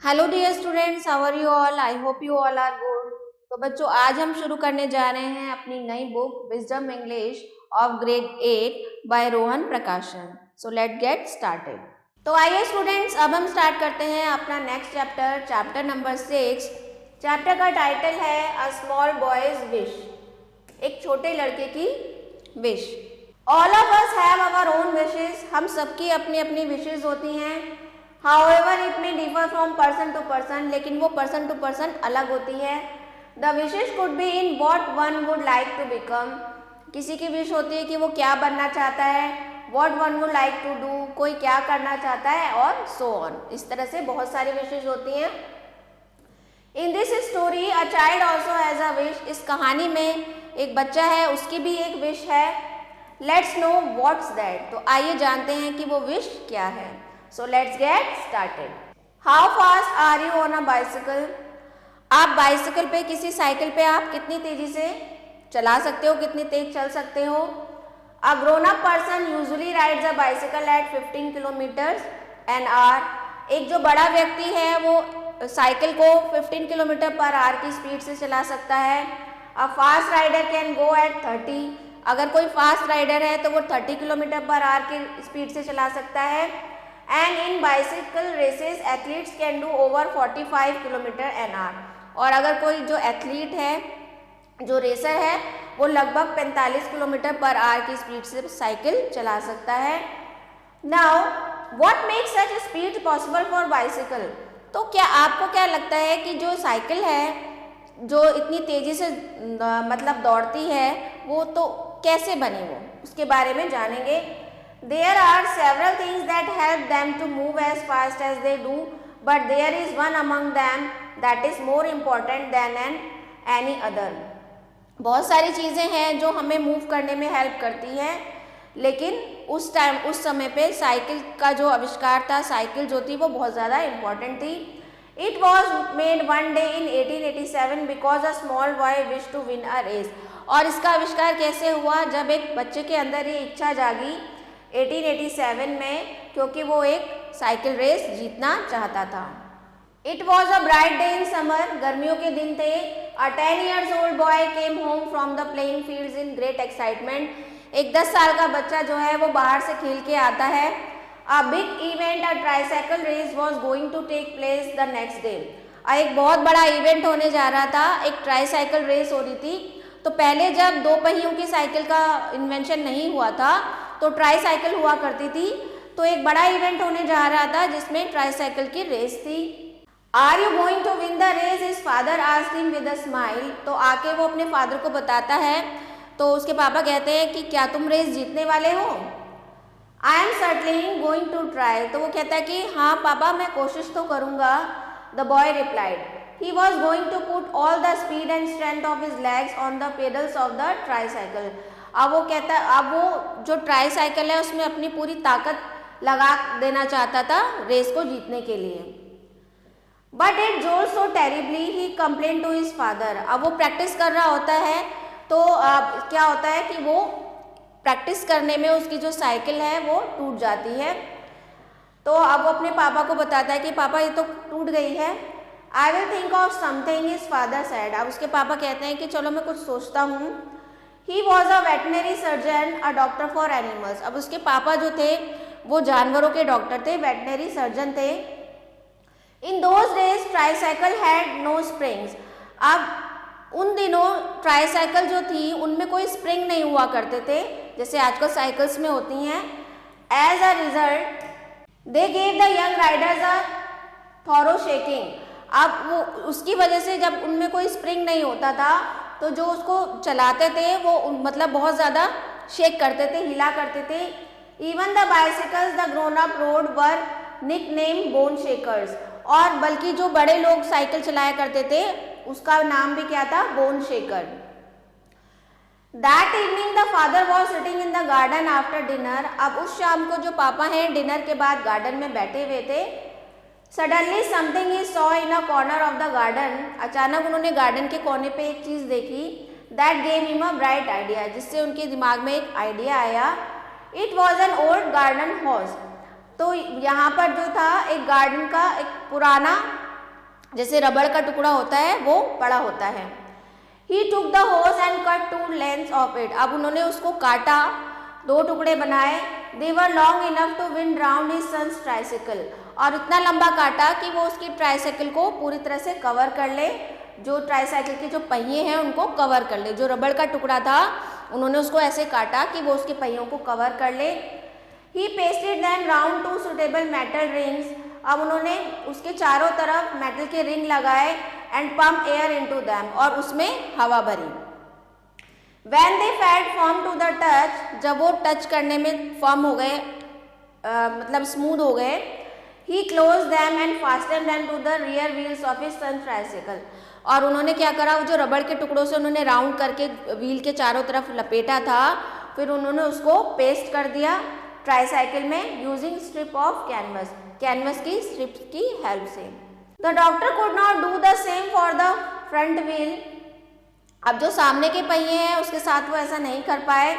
Hello dear students, how are you all? I hope you all are good. तो बच्चों, आज हम शुरू करने जा रहे हैं अपनी नई book Wisdom English of grade 8 by Rohan Prakashan. So let get started. तो आइए स्टूडेंट्स, अब हम स्टार्ट करते हैं अपना next chapter, chapter number 6। Chapter का टाइटल है अ स्मॉल बॉयज विश, एक छोटे लड़के की wish. All of us have our own wishes, हम सबकी अपनी अपनी विशेस होती हैं। However, it may differ from person to person, लेकिन वो person to person अलग होती है। The wishes could be in what one would like to become, किसी की विश होती है कि वो क्या बनना चाहता है। What one would like to do, कोई क्या करना चाहता है, और so on। इस तरह से बहुत सारी विशेष होती हैं। In this story, a child also has a wish, इस कहानी में एक बच्चा है, उसकी भी एक विश है। Let's know what's that, तो आइए जानते हैं कि वो विश क्या है। So let's get started. How fast are you on a bicycle? आप बाइसिकल पे, किसी साइकिल पे आप कितनी तेजी से चला सकते हो, कितनी तेज चल सकते हो? A grown up person usually rides a bicycle at 15 kilometers an hour. एक जो बड़ा व्यक्ति है वो साइकिल को 15 किलोमीटर पर आवर की स्पीड से चला सकता है। A fast rider can go at 30. अगर कोई फास्ट राइडर है तो वो 30 किलोमीटर पर आवर की स्पीड से चला सकता है। And in bicycle races, athletes can do over 45 kilometre an hour. और अगर कोई जो एथलीट है, जो रेसर है, वो लगभग 45 किलोमीटर पर आवर की स्पीड से साइकिल चला सकता है। Now, what makes such speed possible for bicycle? तो क्या आपको क्या लगता है कि जो साइकिल है, जो इतनी तेजी से मतलब दौड़ती है, वो तो कैसे बनी, वो उसके बारे में जानेंगे। There are several things that help them to move as fast as they do, but there is one among them that is more important than any other. बहुत सारी चीज़ें हैं जो हमें मूव करने में हेल्प करती हैं, लेकिन उस समय पे साइकिल का जो आविष्कार था, साइकिल जो थी वो बहुत ज़्यादा इम्पॉर्टेंट थी। It was made one day in 1887 because a small boy wished to win a race. और इसका आविष्कार कैसे हुआ? जब एक बच्चे के अंदर ये इच्छा जागी 1887 में, क्योंकि वो एक साइकिल रेस जीतना चाहता था। It was a bright day in summer, गर्मियों के दिन थे। A 10 years old boy came home from the playing fields in great excitement. एक 10 साल का बच्चा जो है वो बाहर से खेल के आता है। A big event, a tricycle race was going to take place the next day. एक बहुत बड़ा इवेंट होने जा रहा था, एक ट्राईसाइकिल रेस हो रही थी। तो पहले जब दो पहियों की साइकिल का इन्वेंशन नहीं हुआ था तो ट्राईसाइकिल हुआ करती थी, तो एक बड़ा इवेंट होने जा रहा था जिसमें ट्राईसाइकिल की रेस थी। Are you going to win the race? His father asked him with a smile. तो आके वो अपने फादर को बताता है, तो उसके पापा कहते हैं कि क्या तुम रेस जीतने वाले हो? I am certainly going to try. तो वो कहता है कि हाँ पापा, मैं कोशिश तो करूँगा। The boy replied he was going to put all the speed and strength of his legs on the pedals of the tricycle. अब वो कहता है, अब वो जो ट्राईसाइकिल है उसमें अपनी पूरी ताकत लगा देना चाहता था रेस को जीतने के लिए। But it jolted so terribly, he complain to his father. अब वो प्रैक्टिस कर रहा होता है, तो क्या होता है कि वो प्रैक्टिस करने में उसकी जो साइकिल है वो टूट जाती है। तो अब वो अपने पापा को बताता है कि पापा ये तो टूट गई है। I will think of something, his father said. अब उसके पापा कहते हैं कि चलो मैं कुछ सोचता हूँ। ही was a veterinary surgeon, a doctor for animals. अब उसके पापा जो थे वो जानवरों के डॉक्टर थे, वेटनरी सर्जन थे। In those days tricycle had no springs. अब उन दिनों ट्राईसाइकिल जो थी उनमें कोई स्प्रिंग नहीं हुआ करते थे जैसे आजकल साइकिल्स में होती हैं। As a result they gave the young riders a thorough shaking. अब वो उसकी वजह से, जब उनमें कोई स्प्रिंग नहीं होता था तो जो उसको चलाते थे वो मतलब बहुत ज़्यादा शेक करते थे, हिला करते थे। Even the bicycles the grown up road were nickname bone shakers. और बल्कि जो बड़े लोग साइकिल चलाया करते थे उसका नाम भी क्या था? Bone shaker. That evening the father was sitting in the garden after dinner. अब उस शाम को जो पापा हैं डिनर के बाद गार्डन में बैठे हुए थे। Suddenly something he saw in a corner of the garden. अचानक उन्होंने गार्डन के कोने पे एक चीज़ देखी। That gave him a bright idea, जिससे उनके दिमाग में एक आइडिया आया। It was an old garden horse. तो यहाँ पर जो था एक गार्डन का एक पुराना जैसे रबड़ का टुकड़ा होता है वो बड़ा होता है। He took the hose and cut 2 lengths of it. अब उन्होंने उसको काटा, 2 टुकड़े बनाए। They were long enough to wind round his son's tricycle. और इतना लंबा काटा कि वो उसकी ट्राईसाइकिल को पूरी तरह से कवर कर ले, जो ट्राईसाइकिल के जो पहिए हैं उनको कवर कर ले। जो रबड़ का टुकड़ा था उन्होंने उसको ऐसे काटा कि वो उसके पहियों को कवर कर ले। He pasted them round 2 suitable metal rings. अब उन्होंने उसके चारों तरफ मेटल के रिंग लगाए and pump air into them, और उसमें हवा भरी। When they felt firm to the touch, जब वो टच करने में फर्म हो गए, मतलब स्मूथ हो गए, he closed them and fastened them to the rear wheels of his son's tricycle. और उन्होंने क्या करा, वो जो रबड़ के टुकड़ों से उन्होंने राउंड करके व्हील के चारों तरफ लपेटा था, फिर उन्होंने उसको पेस्ट कर दिया ट्राईसाइकिल में using strip of canvas, canvas की स्ट्रिप की हेल्प से। The doctor could not do the same for the front wheel. अब जो सामने के पहिए हैं उसके साथ वो ऐसा नहीं कर पाए।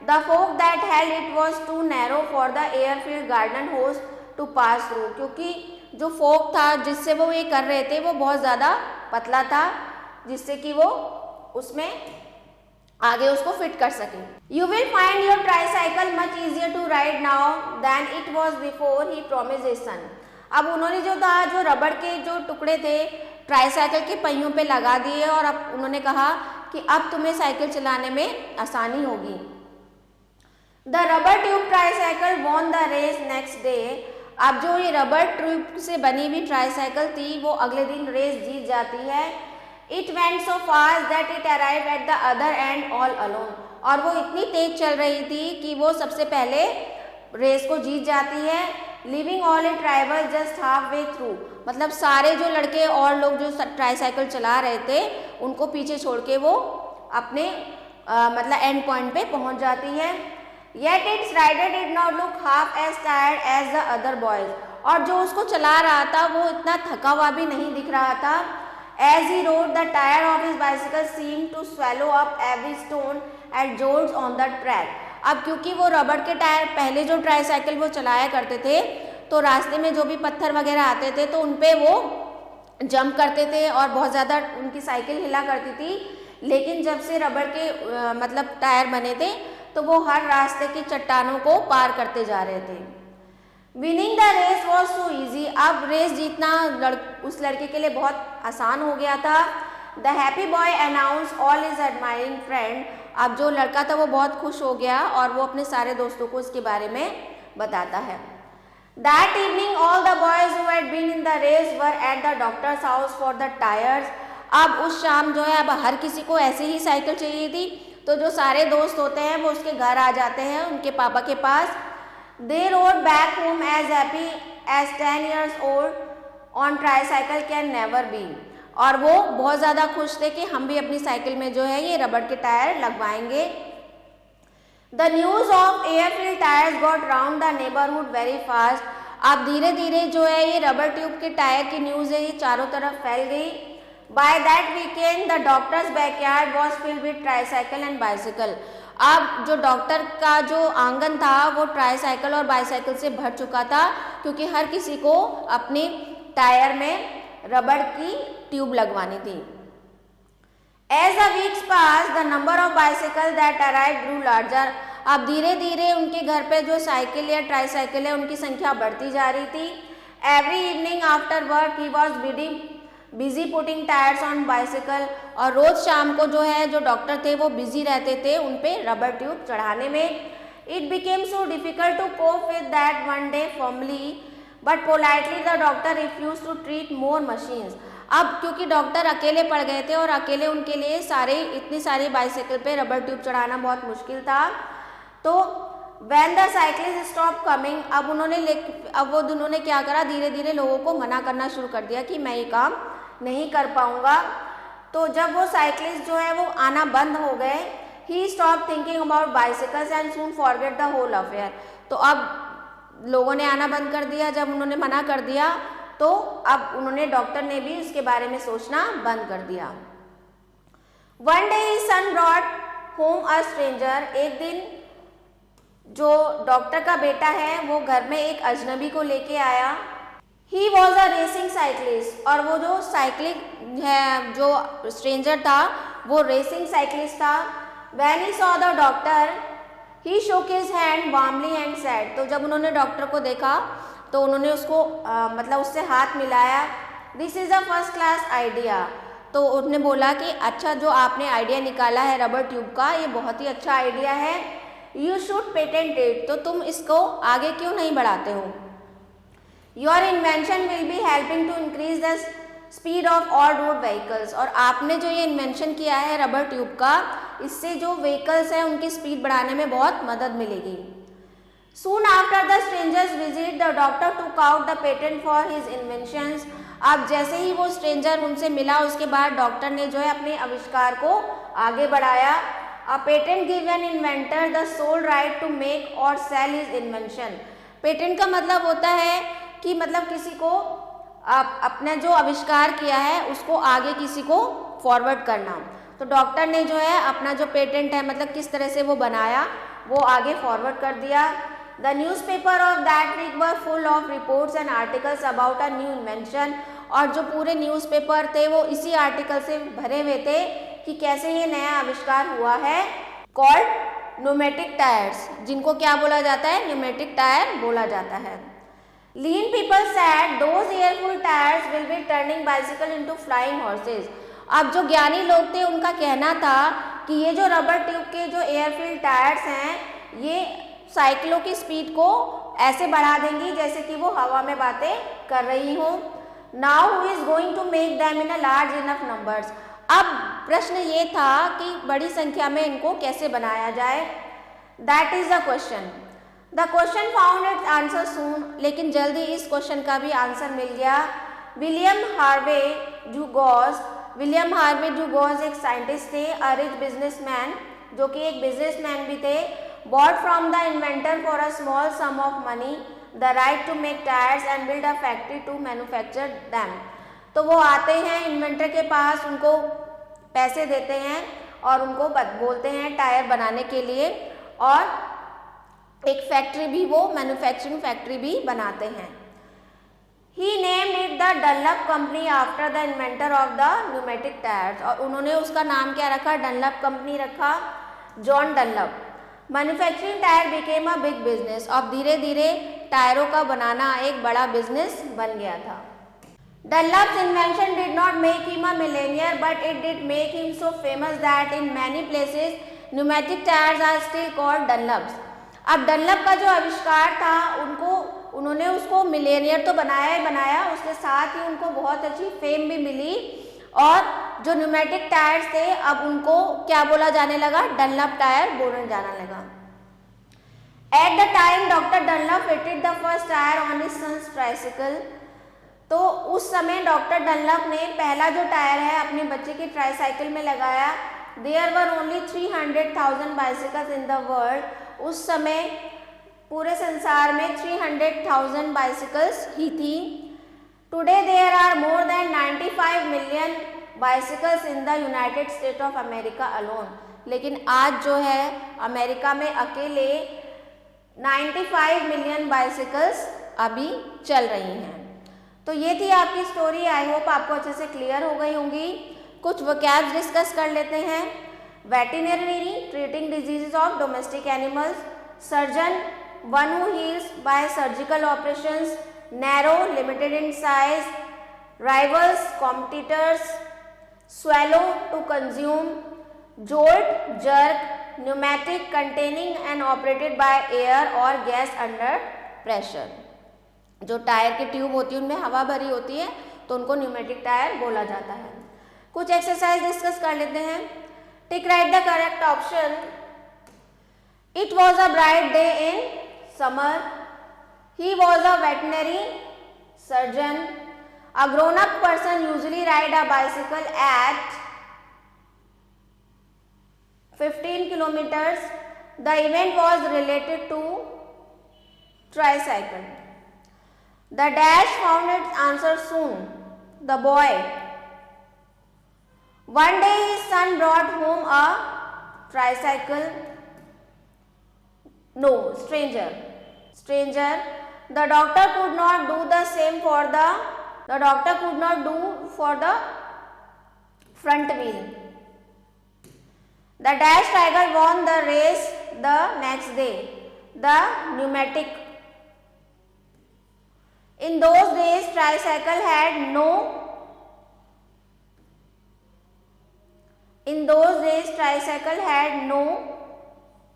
The fork that held it was too narrow for the air filled garden hose to pass through, क्योंकि जो फोक था जिससे वो ये कर रहे थे वो बहुत ज़्यादा पतला था, जिससे कि वो उसमें आगे उसको फिट कर सके। You will find your tricycle much easier to ride now than it was before he promised his son. अब उन्होंने जो था, जो रबड़ के जो टुकड़े थे ट्राईसाइकिल के पहियों पे लगा दिए, और अब उन्होंने कहा कि अब तुम्हें साइकिल चलाने में आसानी होगी। The rubber tube tricycle won the race next day. अब जो ये रबर ट्यूब से बनी हुई ट्राईसाइकिल थी वो अगले दिन रेस जीत जाती है। It went so fast that it arrive at the other and all alone. और वो इतनी तेज चल रही थी कि वो सबसे पहले रेस को जीत जाती है। Living all it rival just half way through, मतलब सारे जो लड़के और लोग जो ट्राईसाइकिल चला रहे थे उनको पीछे छोड़ के वो अपने मतलब एंड पॉइंट पे पहुंच जाती है। Yet its rider did not look half as tired as the other boys. और जो उसको चला रहा था वो इतना थका हुआ भी नहीं दिख रहा था। As he rode, the tire of his bicycle seemed to swallow up every stone and jolts on the track. अब क्योंकि वो रबड़ के टायर, पहले जो ट्राईसाइकिल वो चलाया करते थे तो रास्ते में जो भी पत्थर वगैरह आते थे तो उन पे वो जंप करते थे और बहुत ज़्यादा उनकी साइकिल हिला करती थी। लेकिन जब से रबड़ के मतलब टायर बने थे तो वो हर रास्ते की चट्टानों को पार करते जा रहे थे। Winning the race was so easy. अब रेस जीतना उस लड़के के लिए बहुत आसान हो गया था। The happy boy announce all is admiring friend. अब जो लड़का था वो बहुत खुश हो गया और वो अपने सारे दोस्तों को इसके बारे में बताता है। That evening all the boys who had been in the race were at the doctor's house for the tyres. अब उस शाम जो है, अब हर किसी को ऐसे ही साइकिल चाहिए थी, तो जो सारे दोस्त होते हैं वो उसके घर आ जाते हैं उनके पापा के पास। They rode back home as happy as 10 years old on tricycle can never be। और वो बहुत ज़्यादा खुश थे कि हम भी अपनी साइकिल में जो है ये रबड़ के टायर लगवाएंगे। The news of airfield tires got round the neighborhood very fast। अब धीरे धीरे जो है ये रबड़ ट्यूब के टायर की न्यूज़ है ये चारों तरफ फैल गई। By that weekend the doctor's backyard was filled with tricycle and bicycle। अब जो डॉक्टर का जो आंगन था वो ट्राईसाइकिल और बाईसाइकिल से भर चुका था, क्योंकि हर किसी को अपने टायर में रबड़ की ट्यूब लगवानी थी। As the weeks pass the number of bicycle that arrive grew larger. अब धीरे धीरे उनके घर पे जो साइकिल या ट्राईसाइकिल है उनकी संख्या बढ़ती जा रही थी। Every evening after work he was busy putting tyres on bicycle. और रोज शाम को जो है जो डॉक्टर थे वो बिजी रहते थे उन पे रबर ट्यूब चढ़ाने में। It became so difficult to cope with that one day formally but politely the doctor refuse to treat more machines. अब क्योंकि डॉक्टर अकेले पड़ गए थे और अकेले उनके लिए इतनी सारी बाइसाइकिल पे रबर ट्यूब चढ़ाना बहुत मुश्किल था, तो when the cyclist stop coming, अब उन्होंने क्या करा, धीरे धीरे लोगों को मना करना शुरू कर दिया कि मैं ये काम नहीं कर पाऊंगा। तो जब वो साइकिलिस्ट जो है वो आना बंद हो गए, he stop thinking about bicycles and soon forget the whole affair. तो अब लोगों ने आना बंद कर दिया, जब उन्होंने मना कर दिया तो अब उन्होंने, डॉक्टर ने भी उसके बारे में सोचना बंद कर दिया। One day his son brought home a stranger. एक दिन जो डॉक्टर का बेटा है वो घर में एक अजनबी को लेके आया। He was a racing cyclist, और वो जो साइकिलिंग है, जो स्ट्रेंजर था वो रेसिंग साइकिलिस्ट था। When he saw the doctor he shook his hand warmly and said, तो जब उन्होंने डॉक्टर को देखा तो उन्होंने उसको मतलब उससे हाथ मिलाया। This is a first class idea, तो उन्होंने बोला कि अच्छा जो आपने आइडिया निकाला है रबर ट्यूब का, ये बहुत ही अच्छा आइडिया है, यू शुड पेटेंट इट, तो तुम इसको आगे क्यों नहीं बढ़ाते हो। Your invention will be helping to increase the speed of all road vehicles, और आपने जो ये इन्वेंशन किया है रबर ट्यूब का, इससे जो व्हीकल्स हैं उनकी स्पीड बढ़ाने में बहुत मदद मिलेगी। Soon after the strangers visit, the doctor took out the patent for his inventions. अब जैसे ही वो स्ट्रेंजर उनसे मिला उसके बाद डॉक्टर ने जो है अपने आविष्कार को आगे बढ़ाया। A patent give an inventor the sole right to make or sell his invention. Patent का मतलब होता है कि मतलब किसी को अपना जो आविष्कार किया है उसको आगे किसी को फॉरवर्ड करना। तो डॉक्टर ने जो है अपना जो पेटेंट है मतलब किस तरह से वो बनाया वो आगे फॉरवर्ड कर दिया। The newspaper of that week were full of reports and articles about a new invention, और जो पूरे न्यूज़पेपर थे वो इसी आर्टिकल से भरे हुए थे कि कैसे ये नया आविष्कार हुआ है, कॉल्ड न्यूमेटिक टायर्स, जिनको क्या बोला जाता है, न्यूमेटिक टायर बोला जाता है। Lean people said those airful tyres will be turning bicycle into flying horses. अब जो ज्ञानी लोग थे उनका कहना था कि ये जो रबर ट्यूब के जो एयरफिल्ड टायर्स हैं ये साइकिलों की स्पीड को ऐसे बढ़ा देंगी जैसे कि वो हवा में बातें कर रही हों। Now who is going to make them in a large enough numbers. अब प्रश्न ये था कि बड़ी संख्या में इनको कैसे बनाया जाए, that is the question. The question found its answer soon, लेकिन जल्दी इस क्वेश्चन का भी आंसर मिल गया। विलियम हार्वे ड्यूगॉस एक साइंटिस्ट थे, अ रिच बिजनेसमैन, जो कि एक बिजनेसमैन भी थे, bought from the inventor for a small sum of money the right to make tires and build a factory to manufacture them। तो वो आते हैं इन्वेंटर के पास, उनको पैसे देते हैं और उनको बोलते हैं टायर बनाने के लिए, और एक फैक्ट्री भी, वो मैन्युफैक्चरिंग फैक्ट्री भी बनाते हैं। He named it the Dunlop Company after the inventor of the pneumatic tires, और उन्होंने उसका नाम क्या रखा, डनलप कंपनी रखा, John Dunlop. Manufacturing tyre became a big business, अब धीरे धीरे टायरों का बनाना एक बड़ा बिजनेस बन गया था। Dunlop's invention did not make him a millionaire, but it did make him so famous that in many places pneumatic tires are still called Dunlops। अब डनलप का जो आविष्कार था उन्होंने उसको मिलेनियर तो बनाया ही बनाया, उसके साथ ही उनको बहुत अच्छी फेम भी मिली, और जो न्यूमेटिक टायर्स थे अब उनको क्या बोला जाने लगा, डनलप टायर बोला जाने लगा। At the time doctor Dunlop fitted the first tyre on his son's tricycle, तो उस समय डॉक्टर डनलप ने पहला जो टायर है अपने बच्चे की ट्राइसाइकिल में लगाया। There were only 300,000 bicycles in the world, उस समय पूरे संसार में 300,000 बाइसिकल्स ही थी। Today there are more than 95 million bicycles in the United State of America alone, लेकिन आज जो है अमेरिका में अकेले 95 मिलियन बाइसिकल्स अभी चल रही हैं। तो ये थी आपकी स्टोरी, आई होप आपको अच्छे से क्लियर हो गई होंगी। कुछ वोकैब्स डिस्कस कर लेते हैं। Veterinary, treating diseases of domestic animals. Surgeon, one who heels bye surgical operations. Narrow, limited in size. Rivals, competitors. swallow, to consume. Jolt, jerk. Pneumatic, containing and operated by air or gas under pressure। जो tyre की tube होती है उनमें हवा भरी होती है तो उनको न्यूमेटिक टायर बोला जाता है। कुछ एक्सरसाइज डिस्कस कर लेते हैं। टिक right the correct option. It was a bright day in summer. He was a veterinary surgeon. A grown-up person usually ride a bicycle at 15 kilometers. The event was related to tricycle. The dash found its answer soon. The boy. One day his son brought home a tricycle. No, stranger. The doctor could not do the same for the doctor could not do for the front wheel. The dash tiger won the race the next day. The pneumatic. In those days, tricycle had no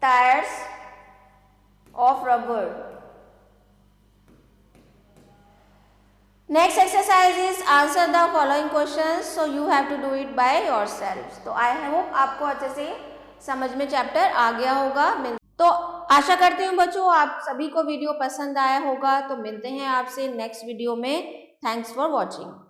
tires of rubber. Next exercise is answer the following questions. So you have to do it by yourselves. तो I hope आपको अच्छे से समझ में chapter आ गया होगा। तो आशा करती हूँ बच्चों आप सभी को वीडियो पसंद आया होगा। तो मिलते हैं आपसे नेक्स्ट वीडियो में। Thanks for watching.